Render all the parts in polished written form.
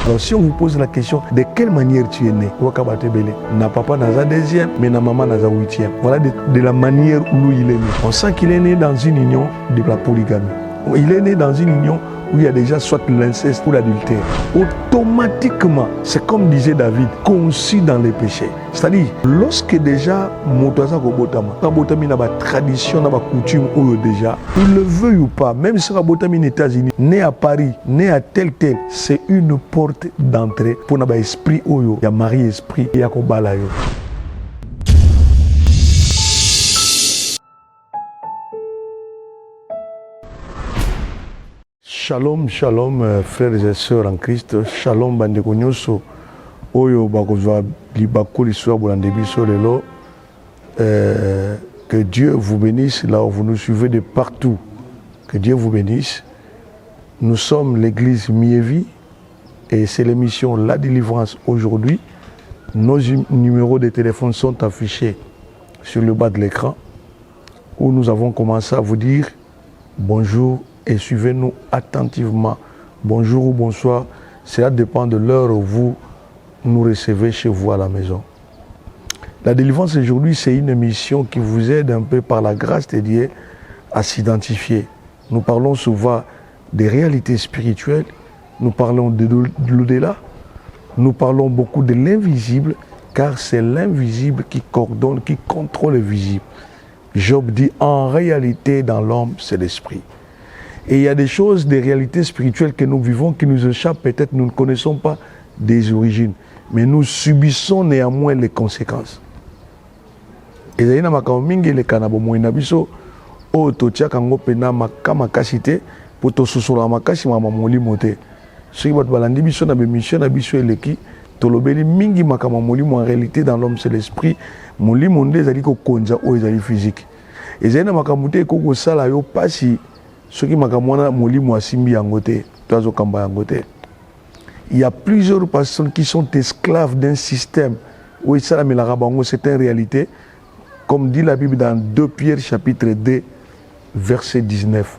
Alors si on vous pose la question, de quelle manière tu es né? Na papa n'a deuxième, mais na maman n'a huitième. Voilà de la manière où il est né. On sent qu'il est né dans une union de la polygamie. Il est né dans une union où il y a déjà soit l'inceste ou l'adultère. Automatiquement, c'est comme disait David, conçu dans les péchés. C'est-à-dire, lorsque déjà, Motoza Kobotama, Kabotami n'a pas tradition, n'a pas coutume, ou déjà, il le veut ou pas, même si Kabotami aux États-Unis, né à Paris, né à tel, c'est une porte d'entrée pour n'avoir esprit Oyo, il y a Marie-Esprit, et il y a Kobalayo. Shalom, shalom, frères et sœurs en Christ. Shalom, bandeko nyonso. Oyo bakozwa libako l'histoire pour début sur le lot. Que Dieu vous bénisse là où vous nous suivez de partout. Que Dieu vous bénisse. Nous sommes l'église Mievi et c'est l'émission La Délivrance aujourd'hui. Nos numéros de téléphone sont affichés sur le bas de l'écran où nous avons commencé à vous dire bonjour et suivez-nous attentivement. Bonjour ou bonsoir, cela dépend de l'heure où vous nous recevez chez vous à la maison. La délivrance aujourd'hui, c'est une émission qui vous aide un peu par la grâce de Dieu à s'identifier. Nous parlons souvent des réalités spirituelles, nous parlons de l'au-delà, nous parlons beaucoup de l'invisible, car c'est l'invisible qui coordonne, qui contrôle le visible. Job dit, en réalité, dans l'homme, c'est l'esprit. Et il y a des choses, des réalités spirituelles que nous vivons qui nous échappent, peut-être nous ne connaissons pas des origines, mais nous subissons néanmoins les conséquences. Et il y a des gens qui ont totia kango pena makama kasite pour to susura makasi mama moli mote ceux qui bat balandi biso na mission na biso eleki tolobeli mingi makama moli en réalité dans l'homme c'est l'esprit moli monde ezali ko konza o ezali physique ezali na makamute ko ko sala yo pasi ceux qui makamona moli mo asimbi yango te tozo kamba yango te. Il y a plusieurs personnes qui sont esclaves d'un système où ça la melara bango c'est une réalité comme dit la Bible dans 2 Pierre chapitre 2 verset 19.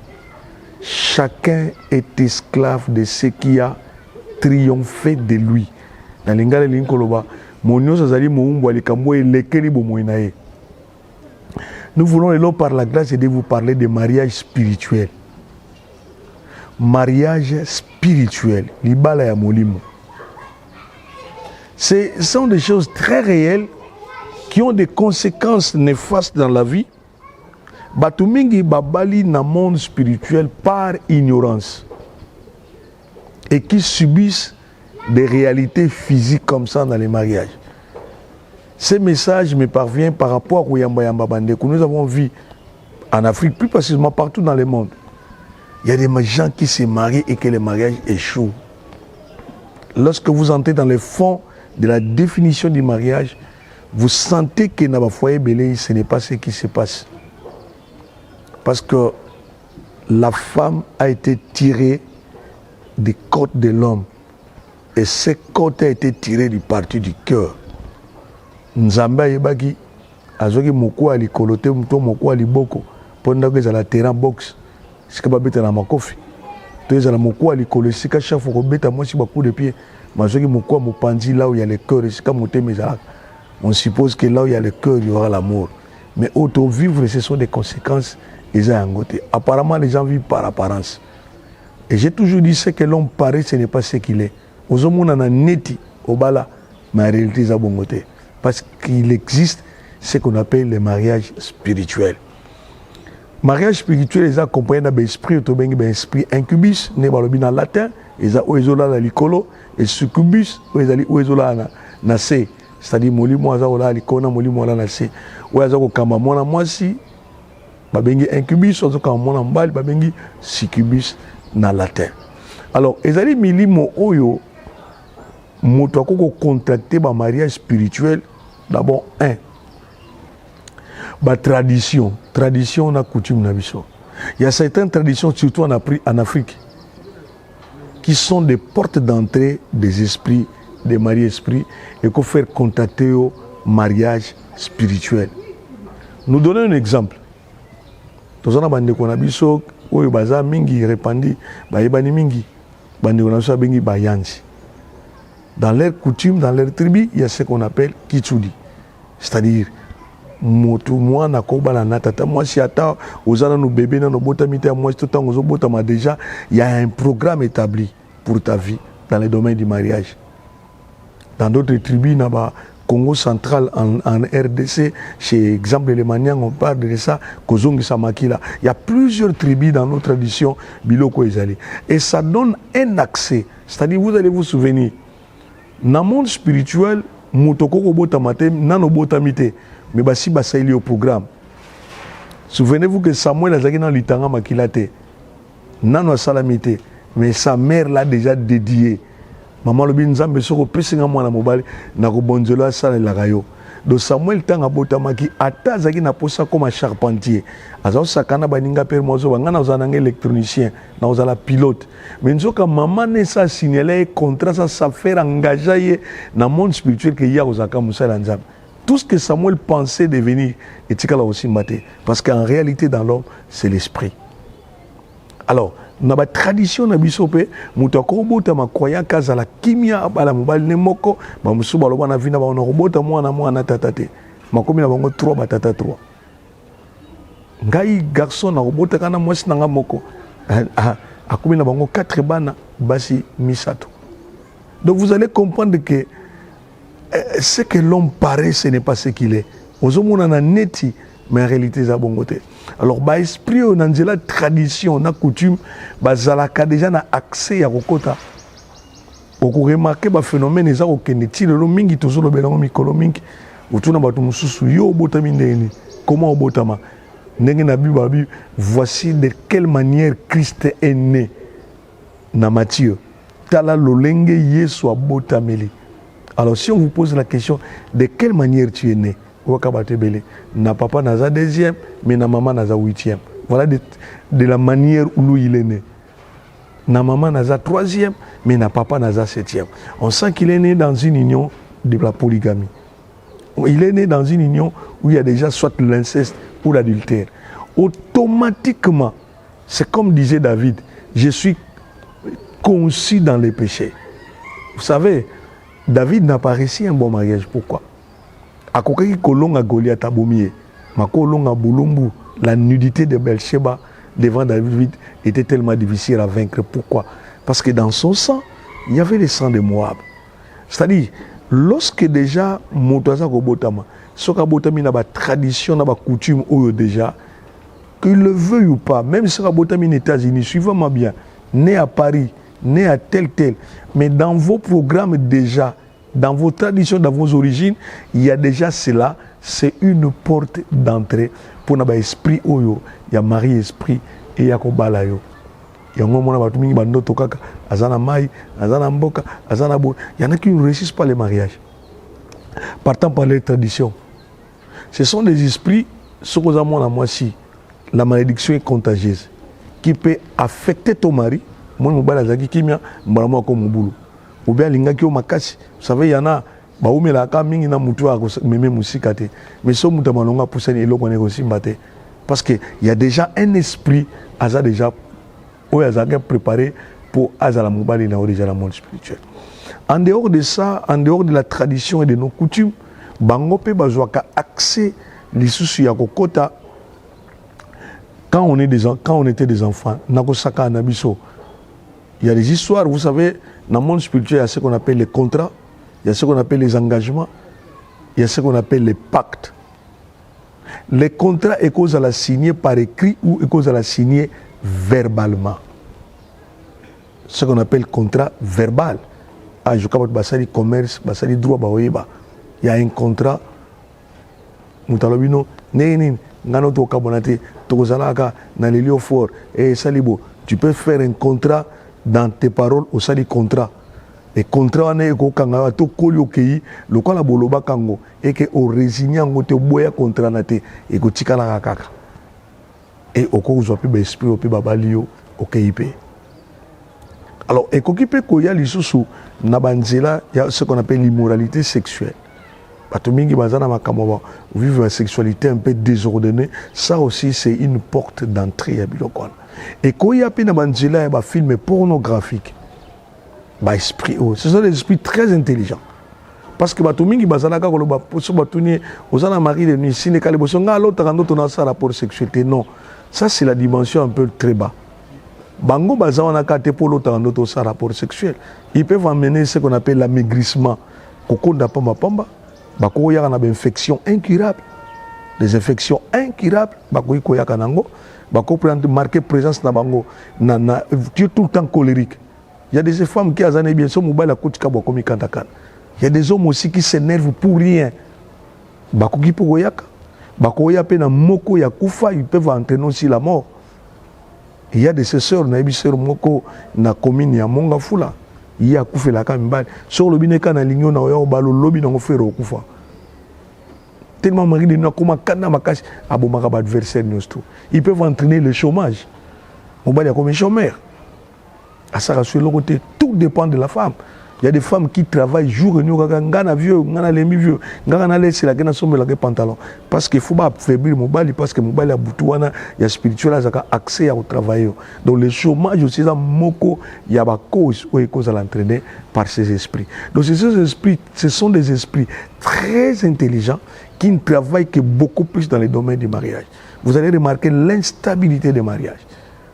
Chacun est esclave de ce qui a triomphé de lui. Dans l'ingale linkoloba, nous voulons par la grâce de vous parler de mariage spirituel. Mariage spirituel. Libala ya molimo. Ce sont des choses très réelles qui ont des conséquences néfastes dans la vie. Batumingi babali na monde spirituel par ignorance et qui subissent des réalités physiques comme ça dans les mariages. Ces messages me parviennent par rapport au Yamba Yamba Bande que nous avons vu en Afrique, plus précisément partout dans le monde. Il y a des gens qui se marient et que le mariage échoue. Lorsque vous entrez dans le fond de la définition du mariage, vous sentez que dans votre foyer belé, ce n'est pas ce qui se passe. Parce que la femme a été tirée des côtes de l'homme. Et cette côte a été tirée du parti du cœur. Nzamba yebaki, azoki moko ali kolote mto moko ali boko, pendant que la terrain box, c'est que babeta na makofi. Tu es la moko ali kolo, c'est que chaque fois que beta moi si ba coup de pied, mazoki moko mo pandi là où il y a le cœur, c'est comme monter mes arcs. On suppose que là où il y a le cœur, il y aura l'amour. Mais auto-vivre, ce sont des conséquences. Apparemment, les gens vivent par apparence. Et j'ai toujours dit ce que l'homme paraît, ce n'est pas ce qu'il est. Aux hommes, on a neti, au bala, mais en réalité, c'est bon côté. Parce qu'il existe ce qu'on appelle le mariage spirituel. Mariage spirituel, ils accompagnent d'un esprit, un esprit incubus, né dans le latin, ils ont oizola la licolo, et succubus, ils ont oizola na se. C'est-à-dire, moli moaza ola likona, moli moala na se. Oyaza ko kamba mona mwasi, babengi incubus, ozo kamba mona mbali, babengi succubus na latin. Alors, ezali milimo oyo, moto akoko contracter ba mariage spirituel, d'abord, tradition. Tradition na coutume na biso. Il y a certaines traditions, surtout en Afrique, qui sont des portes d'entrée des esprits, des mariés-esprits, et qu'il faut faire contacter au mariage spirituel. Nous donnons un exemple. Nous avons bande konabiso oyo baza mingi répandi ba yebani mingi bande konabiso bengi bayanzi. Dans leurs coutumes, dans leurs tribus, il y a ce qu'on appelle kitsudi. C'est-à-dire, moi, si ata ozana no bébé na no botamité moi tout temps ozo botama déjà, il y a un programme établi pour ta vie dans le domaine du mariage. Dans d'autres tribus, naba Congo central en RDC, chez exemple les Maniang, on parle de ça, Kozongi Samakila. Il y a plusieurs tribus dans nos traditions, Biloko Ezali. Et ça donne un accès. C'est-à-dire, vous allez vous souvenir, dans le monde spirituel, Moutoko Botamate, Nano Botamite, mais basi basaili au programme. Souvenez-vous que Samuel a dans l'Itanga Makilate, Nano Salamite, mais sa mère l'a déjà dédié. Maman le bin Nzambe soko pesinga mwana mobali na ko bonzela sala la rayo. Donc Samuel tanga botamaki ata zaki na posa comme charpentier. Azo sakana baninga père mozo bangana ozananga électronicien na ozala pilote. Mais nzoka maman ne sa signaler contrat ça faire engager na monde spirituel que ya ozaka musala Nzambe. Tout ce que Samuel pensait devenir etikala aussi maté parce qu'en réalité dans l'homme c'est l'esprit. Alors na ba tradition na biso pe mutu akobota makwaya kaza la kimia bala mobali ne moko ba musuba loba na vina ba ona robota mwana tatate makomi na bango 3 batata 3 ngai garçon na robota kana mwasi nanga moko akomi na bango 4 bana basi misato. Donc vous allez comprendre que ce que l'homme paraît ce n'est pas ce qu'il est. Ozomona na neti mais en réalité ça bongote. Alors ba esprit on a tradition na coutume bazalaka déjà na accès ya kokota. Oko remarquer ba phénomène eza ko keneti le mingi tozolo belango mikolo mingi utuna batu mususu yo botami ndeni comment obotama ndenge na bible voici de quelle manière Christ est né na Matthieu tala lolenge Yesu abotameli. Alors si on vous pose la question de quelle manière tu es né, na papa naza deuxième, mais na maman naza huitième. Voilà de la manière où il est né. Na maman naza troisième, mais na papa naza septième. On sent qu'il est né dans une union de la polygamie. Il est né dans une union où il y a déjà soit l'inceste ou l'adultère. Automatiquement, c'est comme disait David, je suis conçu dans les péchés. Vous savez, David n'a pas réussi un bon mariage. Pourquoi? Akokaki kolonga Goliath abomie, makolonga bulumbu, la nudité de Bathsheba devant David était tellement difficile à vaincre. Pourquoi? Parce que dans son sang, il y avait le sang de Moab. C'est-à-dire, lorsque déjà motoza ko botama, soka botami na ba tradition na ba coutume oyo déjà, qu'il le veuille ou pas, même si soka botami aux États-Unis, suivez-moi bien, né à Paris, né à tel, mais dans vos programmes déjà, dans vos traditions, dans vos origines, il y a déjà cela, c'est une porte d'entrée pour n'avoir esprit oyo, il y a mari esprit et il y a kobala yo. Il y a un moment où il y a un kaka, azana mai, azana mboka, azana bo. Il y en a qui ne réussissent pas les mariages. Partant par les traditions. Ce sont des esprits, ce que moi si la malédiction est contagieuse, qui peut affecter ton mari. Moi, je suis allé kimia, je comme boulot. Ou bien, makasi. Vous savez, il y en a, mais ce mutamalonga pousse et l'eau aussi maté. Parce qu'il y a déjà un esprit, Aza déjà, où Aza préparé pour Aza la mobile dans le monde spirituel. En dehors de ça, en dehors de la tradition et de nos coutumes, Bangope Bazouaka accès les soucis à Kokota. Quand on était des enfants, Nakosaka Anabiso. Il y a des histoires, vous savez, dans le monde spirituel, il y a ce qu'on appelle les contrats, il y a ce qu'on appelle les engagements, il y a ce qu'on appelle les pactes. Les contrats, est cause à la signer par écrit ou est cause à la signer verbalement. Ce qu'on appelle contrat verbal. Ah, je crois que Bassali commerce, Bassali droit, il y a un contrat. Moutalobino, Nénin, Nanoto Kabonate, Togozalaka, Nalilio Fort, et Salibo. Tu peux faire un contrat dans tes paroles au sein du contrat. Et contrat on est au Kanga to kolio kei le kola boloba kango et que au résigner ngo te boya contrat nate et ko tikala kaka. Et au ko zo pe esprit au pe babalio au KIP. Alors et ko kipe ko ya lisusu na banzela il y a ce qu'on appelle l'immoralité sexuelle. Bato mingi bazana makambo vivre une sexualité un peu désordonnée, ça aussi c'est une porte d'entrée à bilokona. Et quand il y a un film pornographique, Bah esprit, ce sont des esprits très intelligents. Parce que bato mingi bazalaka koloba poso batuni ozana mari de nuit sine kale boso nga l'autre quand on a ça rapport sexualité non. Ça c'est la dimension un peu très bas. Bango bazawana kate pour l'autre quand on a ça rapport sexuel. Ils peuvent amener ce qu'on appelle l'amaigrissement. Kokonda pamba pamba. Bako yaka na infection incurable. Des infections incurables bako iko yaka nango. Bako prendre marquer présence na bango na tu es tout le temps colérique. Il y a des femmes qui ont bien sûr mobile à côté kabo komi kantakan. Il y a des hommes aussi qui s'énervent pour rien. Bako ki poko yaka. Bako ya pe na moko ya kufa, ils peuvent entraîner aussi la mort. Il y a des sœurs na ebiseur moko na commune ya Monga Fula. Il y a kufa la kambal. Sur le bineka na ligno na yo balo lobi na ngofero kufa. Tellement mari de na koma kana makashi abomaka ba adversaire nyosto. Ils peuvent entraîner le chômage. Mobile ya comme chômeur. À ça sur le côté, tout dépend de la femme. Il y a des femmes qui travaillent jour et nuit, ngana vieux, ngana lemi vieux, ngana laisse la gana somme la pantalon. Parce qu'il faut pas affaiblir mobile, parce que mobile a boutouana, il y a spirituel, il y a accès au travail. Donc le chômage aussi, ça moko, il y a des causes où il cause à l'entraîner par ces esprits. Donc ces esprits, ce sont des esprits très intelligents qui ne travaillent que beaucoup plus dans les domaines du mariage. Vous allez remarquer l'instabilité des mariages.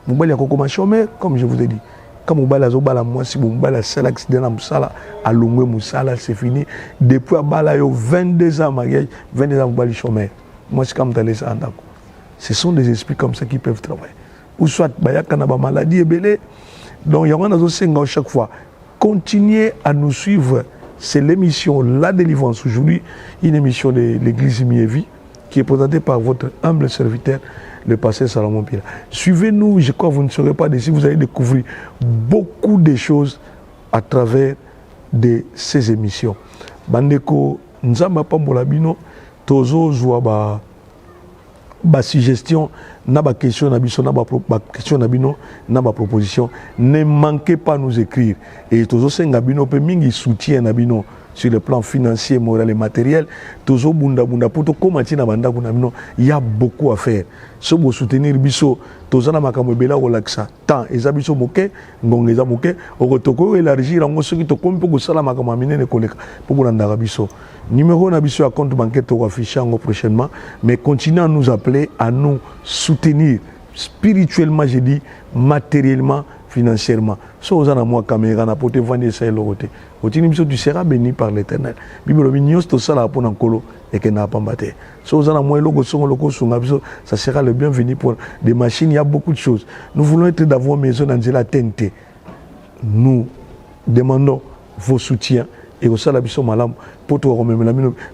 Mobile a comme un chômeur, comme je vous ai dit. Quand Moubala Zobala, moi, si Moubala c'est l'accident à Moussala, à Lungwe Moussala, c'est fini. Depuis Abala, 22 ans mariage, 22 ans Moubali chômeur. Moi, c'est comme d'aller ça en d'accord. Ce sont des esprits comme ça qui peuvent travailler. Ou soit, il y a une maladie belée. Donc, il y a un aussi chaque fois. Continuez à nous suivre. C'est l'émission La Délivrance aujourd'hui, une émission de l'église Mievi qui est présentée par votre humble serviteur, le pasteur Salomon Pila. Suivez-nous, je crois que vous ne serez pas déçus, vous allez découvrir beaucoup de choses à travers de ces émissions. Bandeko, Nzamba Pambolabino, Tozo Zouaba, ba suggestion, na ba question, na biso, na ba question, na bino, na ba proposition. Ne manquez pas nous écrire. Et Tozo Sengabino, pe mingi soutien na bino sur le plan financier, moral et matériel. Tozo bunda bunda poto komati na banda kuna bino, il y a beaucoup à faire. So bo soutenir biso, tozo na makambo bela relaxa. Tant eza biso moke, ngonga eza moke, okotoko élargir en soki to kompo ko sala makambo minene koleka pour bolanda biso. Numéro na biso à compte bancaire to afficher prochainement, mais continuez à nous appeler, à nous soutenir spirituellement, j'ai dit, matériellement, financièrement. So aux moi caméra na pote vendre ça l'autre. Tu seras béni par l'Éternel. Bible mignos to sala pour nkolo et que n'a pas batté. So aux moi logo son logo sunga biso, ça sera le bienvenu pour des machines, il y a beaucoup de choses. Nous voulons être dans vos maisons dans la TNT. Nous demandons vos soutiens. Et au Salabiso Malam,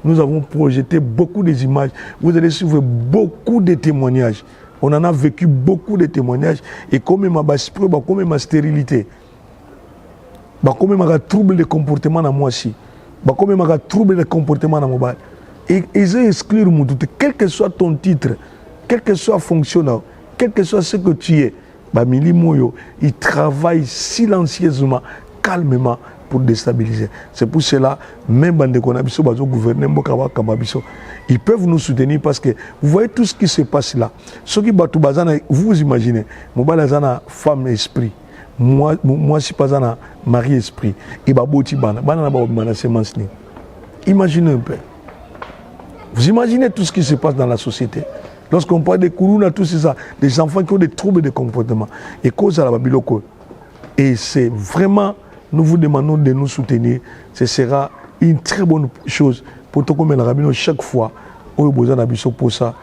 nous avons projeté beaucoup des images. Vous allez suivre beaucoup de témoignages. On en a vécu beaucoup de témoignages. Et comme ma basse-preuve, comme ma stérilité, comme ma trouble de comportement dans moi aussi, comme ma trouble de comportement dans mon bal. Et ils ont exclu le monde, quel que soit ton titre, quel que soit fonctionnaire, quel que soit ce que tu es, ils travaillent silencieusement, calmement, pour déstabiliser. C'est pour cela, même ils peuvent nous soutenir parce que vous voyez tout ce qui se passe là. Ce qui vous imaginez, moi, femme esprit, moi, si pas un mari esprit, et imaginez un peu. Vous imaginez tout ce qui se passe dans la société. Lorsqu'on parle des kourouna, tout ça, des enfants qui ont des troubles de comportement, et cause à la Babiloko. Et c'est vraiment. Nous vous demandons de nous soutenir. Ce sera une très bonne chose pour tout comme le chaque fois où vous avez besoin pour ça,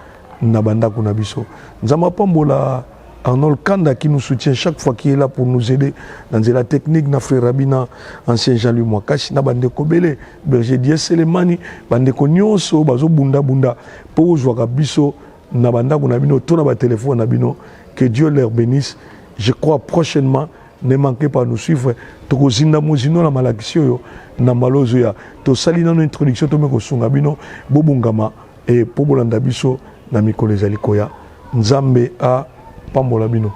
Nabanda Kunabiso. Nous avons pas Arnold Kanda qui nous soutient chaque fois qui est là pour nous aider dans la technique. Na frère Rabina, ancien Jean-Louis Mwakashi, na bande Kobele, Berger Dieu Selemani, bande Konyonso, bazo bunda bunda pour jouer à biso, Nabanda Kunabino, tout na téléphone Nabino. Que Dieu leur bénisse. Je crois prochainement. Ne manquez pas de nous suivre. Tokozinda mozino na malakisio na malozo ya. To sali na introduction to meko sunga bino bobungama et pobolanda biso na mikolo ezali koya. Nzambe a pambola bino.